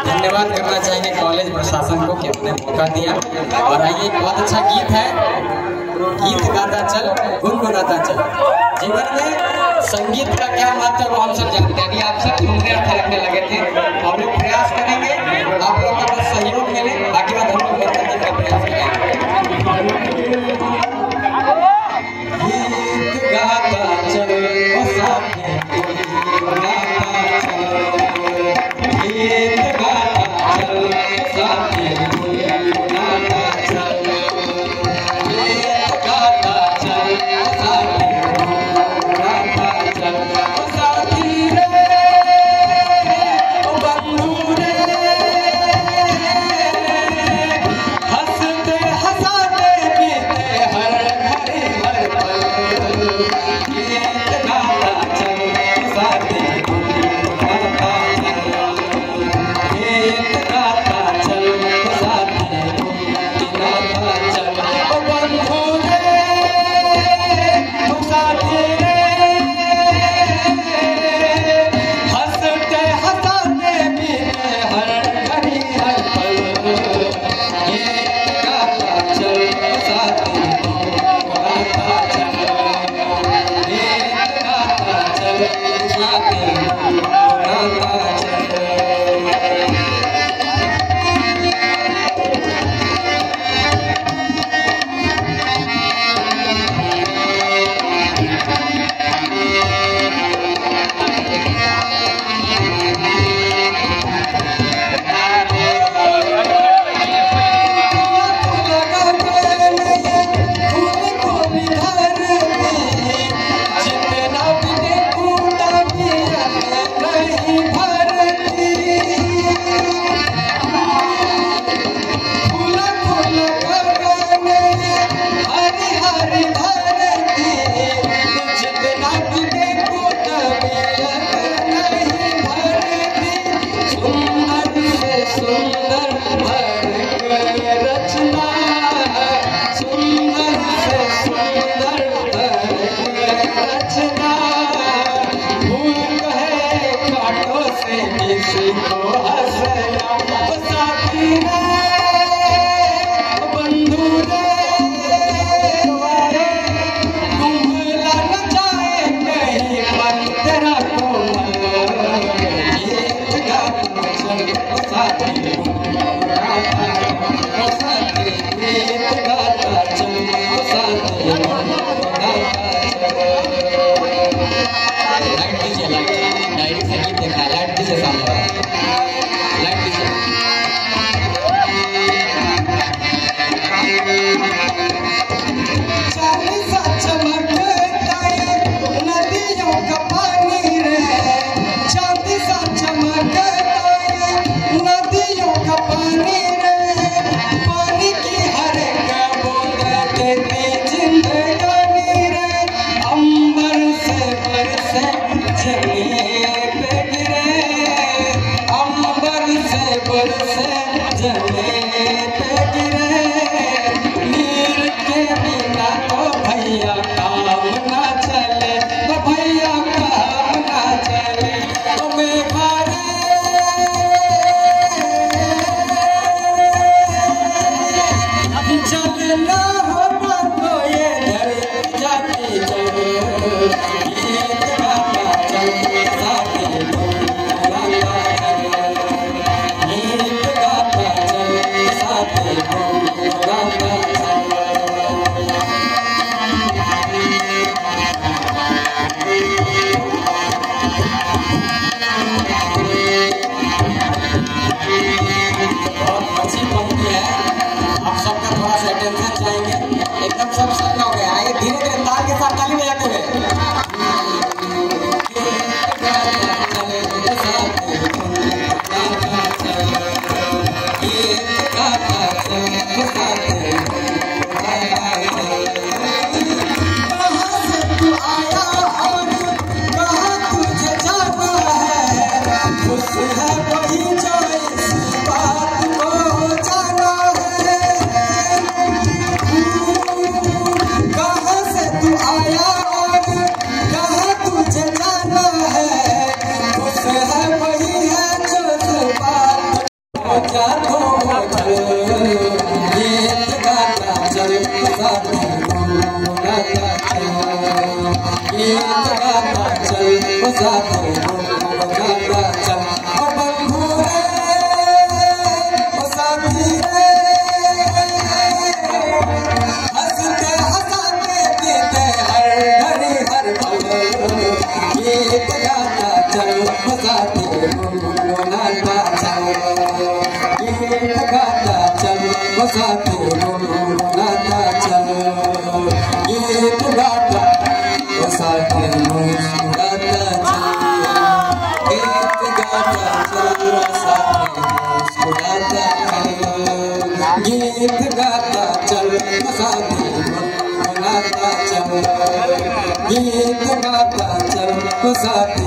धन्यवाद करना चाहेंगे कॉलेज प्रशासन को कि अपने मौका दिया। और आइए, बहुत अच्छा गीत है, गीत गाता चल गुनगुनाता चल। जीवन में संगीत का क्या महत्व है वो हम सब जानते हैं। आप सब घूमने थिरकने लगे थे, हम लोग प्रयास करेंगे, आप लोग का बस सहयोग मिले, बाकी बात हम लोग करने का प्रयास करेंगे। गीत गाता चल ओ साथी, गाता चल, गीत गाता चल साथी, गाता चल, गीत गाता चल साथी, गाता चल साथी रे, ओ बंधु रे, हंसते हंसाते बीते हर घड़ी हर पल, गीत गाता चल साथी, गाता चल, गीत गाता चल साथी, गाता चल, ओ बंधु रे, ओ साथी रे, हंसते हंसाते बीते हर घड़ी हर पल, गीत गाता चल साथी, गाता चल, गीत गाता चल साथी, गाता चल। गीत गाता चल जा तो चल, गीत गाता चल साथी गुनगुनाता चल, गीत गाता चल साथी गुनगुनाता चल। ओ बंधु रे ओ साथी रे, हंसते हंसाते जीते हर घड़ी हर पल, गीत गाता चल साथी गुनगुनाता चल, गीत गाता चल साथी गुनगुनाता चल, गीत गाता साथी मुस्कुराता चल, गीत गाता चल साथी मुस्कुराता चल, गीत गाता चल साथी गुनगुनाता चल, गीत गाता चल साथी